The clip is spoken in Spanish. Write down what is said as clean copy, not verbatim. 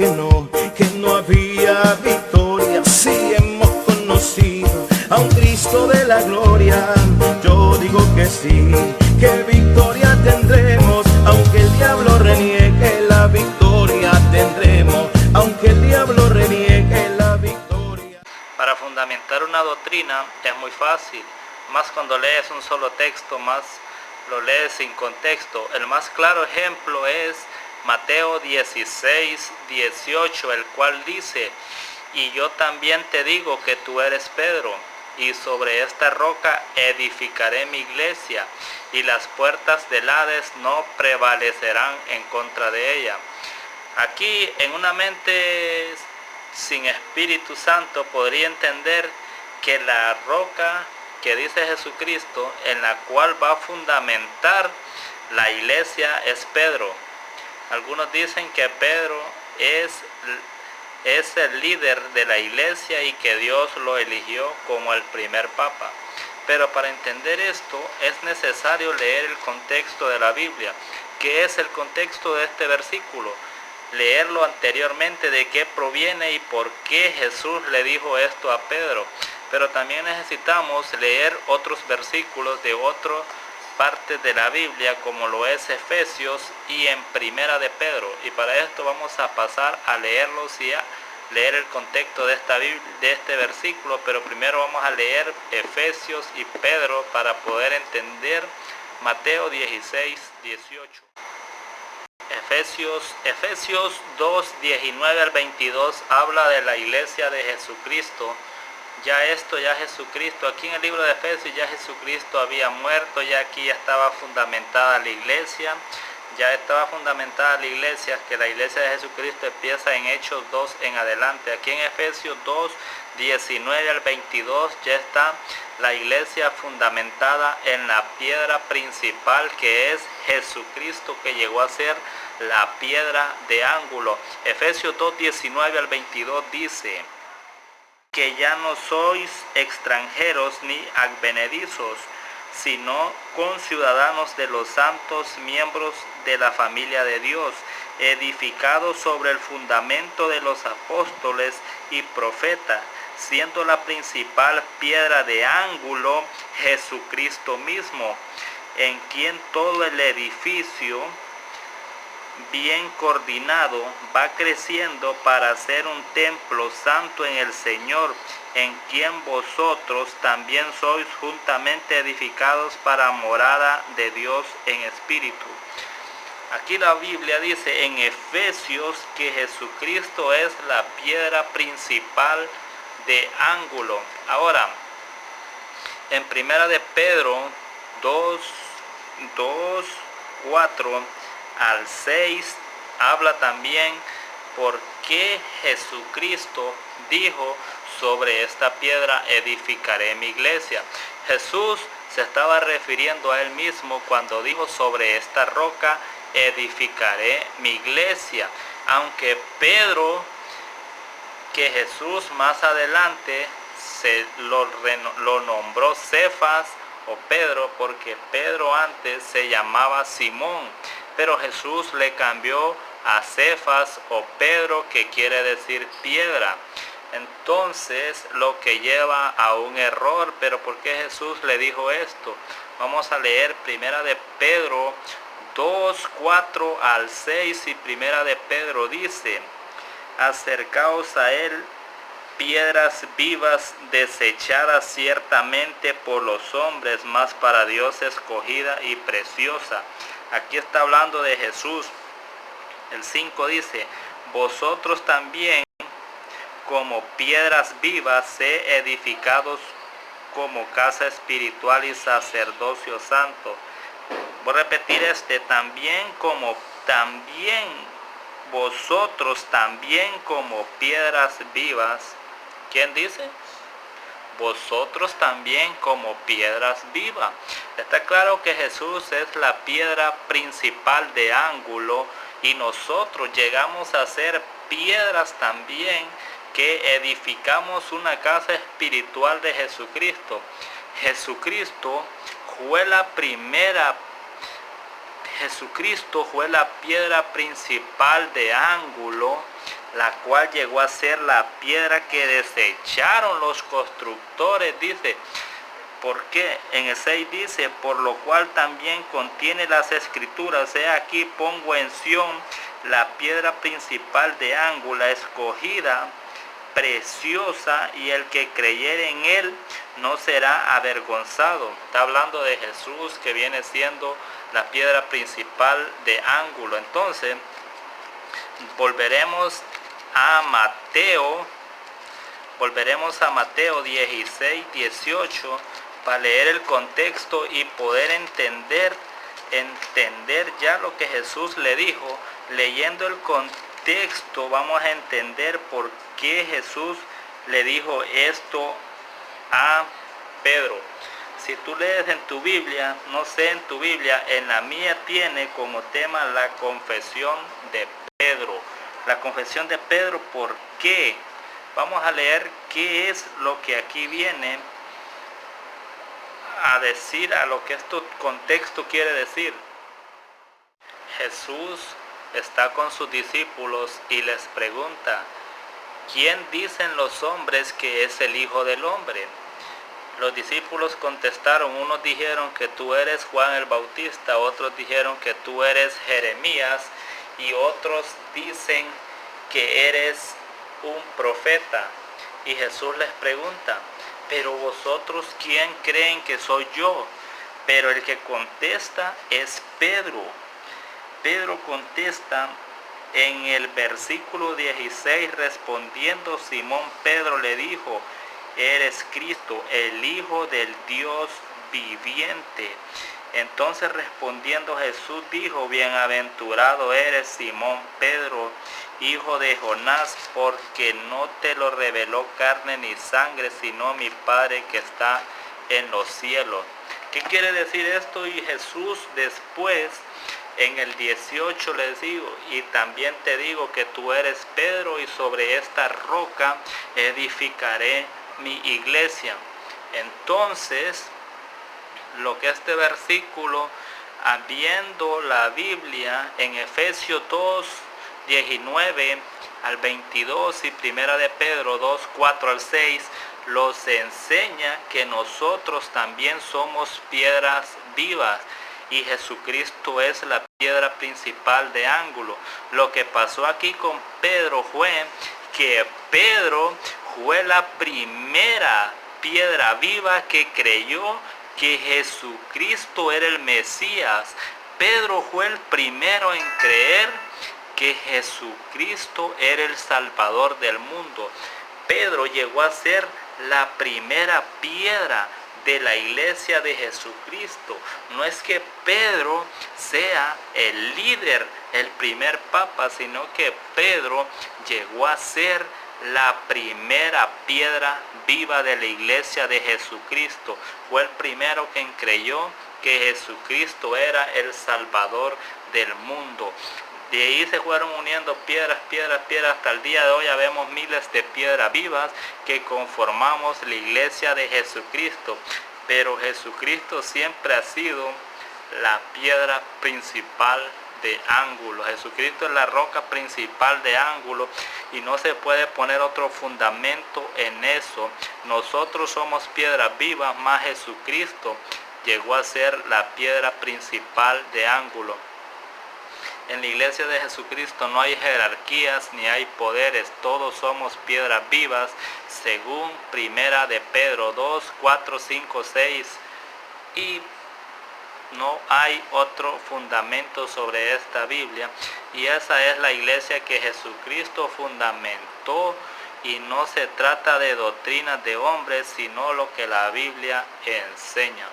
que no había victoria. Si hemos conocido a un Cristo de la gloria, yo digo que sí, que victoria tendremos, aunque el diablo reniegue, la victoria tendremos, aunque el diablo reniegue la victoria. Para fundamentar una doctrina es muy fácil, más cuando lees un solo texto, más lo lees sin contexto. El más claro ejemplo es Mateo 16, 18, el cual dice: y yo también te digo que tú eres Pedro, y sobre esta roca edificaré mi iglesia, y las puertas del Hades no prevalecerán en contra de ella. Aquí, en una mente sin Espíritu Santo, podría entender que la roca que dice Jesucristo, en la cual va a fundamentar la iglesia, es Pedro. Algunos dicen que Pedro es el líder de la iglesia y que Dios lo eligió como el primer papa. Pero para entender esto es necesario leer el contexto de la Biblia. ¿Qué es el contexto de este versículo? Leerlo anteriormente, de qué proviene y por qué Jesús le dijo esto a Pedro. Pero también necesitamos leer otros versículos de otras partes de la Biblia, como lo es Efesios y en Primera de Pedro. Y para esto vamos a pasar a leerlos y a leer el contexto de este versículo. Pero primero vamos a leer Efesios y Pedro para poder entender Mateo 16, 18. Efesios 2, 19 al 22 habla de la iglesia de Jesucristo. Ya Jesucristo, aquí en el libro de Efesios, ya Jesucristo había muerto, ya aquí ya estaba fundamentada la iglesia. Que la iglesia de Jesucristo empieza en Hechos 2 en adelante. Aquí en Efesios 2, 19 al 22 ya está la iglesia fundamentada en la piedra principal, que es Jesucristo, que llegó a ser la piedra de ángulo. Efesios 2, 19 al 22 dice: que ya no sois extranjeros ni advenedizos, sino conciudadanos de los santos, miembros de la familia de Dios, edificados sobre el fundamento de los apóstoles y profetas, siendo la principal piedra de ángulo Jesucristo mismo, en quien todo el edificio, bien coordinado, va creciendo para ser un templo santo en el Señor, en quien vosotros también sois juntamente edificados para morada de Dios en espíritu. Aquí la Biblia dice en Efesios que Jesucristo es la piedra principal de ángulo. Ahora, en Primera de Pedro 2, 4 al 6 habla también por qué Jesucristo dijo: sobre esta piedra edificaré mi iglesia. Jesús se estaba refiriendo a él mismo cuando dijo: sobre esta roca edificaré mi iglesia. Aunque Pedro, que Jesús más adelante lo nombró Cefas o Pedro, porque Pedro antes se llamaba Simón, pero Jesús le cambió a Cefas o Pedro, que quiere decir piedra. Entonces, lo que lleva a un error. Pero ¿por qué Jesús le dijo esto? Vamos a leer Primera de Pedro 2, 4 al 6, y Primera de Pedro dice: acercaos a él, piedras vivas, desechadas ciertamente por los hombres, mas para Dios escogida y preciosa. Aquí está hablando de Jesús. El 5 dice: vosotros también, como piedras vivas, sé edificados como casa espiritual y sacerdocio santo. Voy a repetir también vosotros también como piedras vivas. ¿Quién dice? Vosotros también como piedras vivas. Está claro que Jesús es la piedra principal de ángulo, y nosotros llegamos a ser piedras también, que edificamos una casa espiritual de Jesucristo. Jesucristo fue la piedra principal de ángulo, la cual llegó a ser la piedra que desecharon los constructores, dice. ¿Por qué? En el 6 dice, por lo cual también contiene las escrituras, he aquí pongo en Sión la piedra principal de ángulo, escogida, preciosa, y el que creyere en él no será avergonzado. Está hablando de Jesús, que viene siendo la piedra principal de ángulo. Entonces, volveremos a Mateo 16, 18, para leer el contexto y poder entender ya lo que Jesús le dijo. Leyendo el contexto vamos a entender por qué Jesús le dijo esto a Pedro. Si tú lees en tu Biblia, no sé en tu Biblia, en la mía tiene como tema la confesión de Pedro. La confesión de Pedro, ¿por qué? Vamos a leer qué es lo que aquí viene a decir, a lo que este contexto quiere decir. Jesús está con sus discípulos y les pregunta, ¿quién dicen los hombres que es el Hijo del Hombre? Los discípulos contestaron, unos dijeron que tú eres Juan el Bautista, otros dijeron que tú eres Jeremías y otros dicen que eres un profeta. Y Jesús les pregunta, pero vosotros, ¿quién creen que soy yo? Pero el que contesta es Pedro. Pedro contesta en el versículo 16, respondiendo Simón Pedro le dijo, eres Cristo, el Hijo del Dios viviente. Entonces respondiendo Jesús dijo, bienaventurado eres Simón Pedro, hijo de Jonás, porque no te lo reveló carne ni sangre, sino mi Padre que está en los cielos. ¿Qué quiere decir esto? Y Jesús después, en el 18 les digo, y también te digo que tú eres Pedro, y sobre esta roca edificaré mi iglesia. Entonces, lo que este versículo, habiendo la Biblia en Efesios 2, 19 al 22 y primera de Pedro 2, 4 al 6, los enseña que nosotros también somos piedras vivas y Jesucristo es la piedra principal de ángulo. Lo que pasó aquí con Pedro fue que Pedro fue la primera piedra viva que creyó que Jesucristo era el Mesías. Pedro fue el primero en creer que Jesucristo era el Salvador del mundo. Pedro llegó a ser la primera piedra de la iglesia de Jesucristo. No es que Pedro sea el líder, el primer papa, sino que Pedro llegó a ser la primera piedra viva de la iglesia de Jesucristo. Fue el primero quien creyó que Jesucristo era el Salvador del mundo. De ahí se fueron uniendo piedras, hasta el día de hoy habemos miles de piedras vivas que conformamos la iglesia de Jesucristo. Pero Jesucristo siempre ha sido la piedra principal de ángulo. Jesucristo es la roca principal de ángulo y no se puede poner otro fundamento en eso. Nosotros somos piedras vivas, más Jesucristo llegó a ser la piedra principal de ángulo. En la iglesia de Jesucristo no hay jerarquías ni hay poderes, todos somos piedras vivas, según primera de Pedro 2, 4, 5, 6, y no hay otro fundamento sobre esta Biblia, y esa es la iglesia que Jesucristo fundamentó, y no se trata de doctrinas de hombres, sino lo que la Biblia enseña.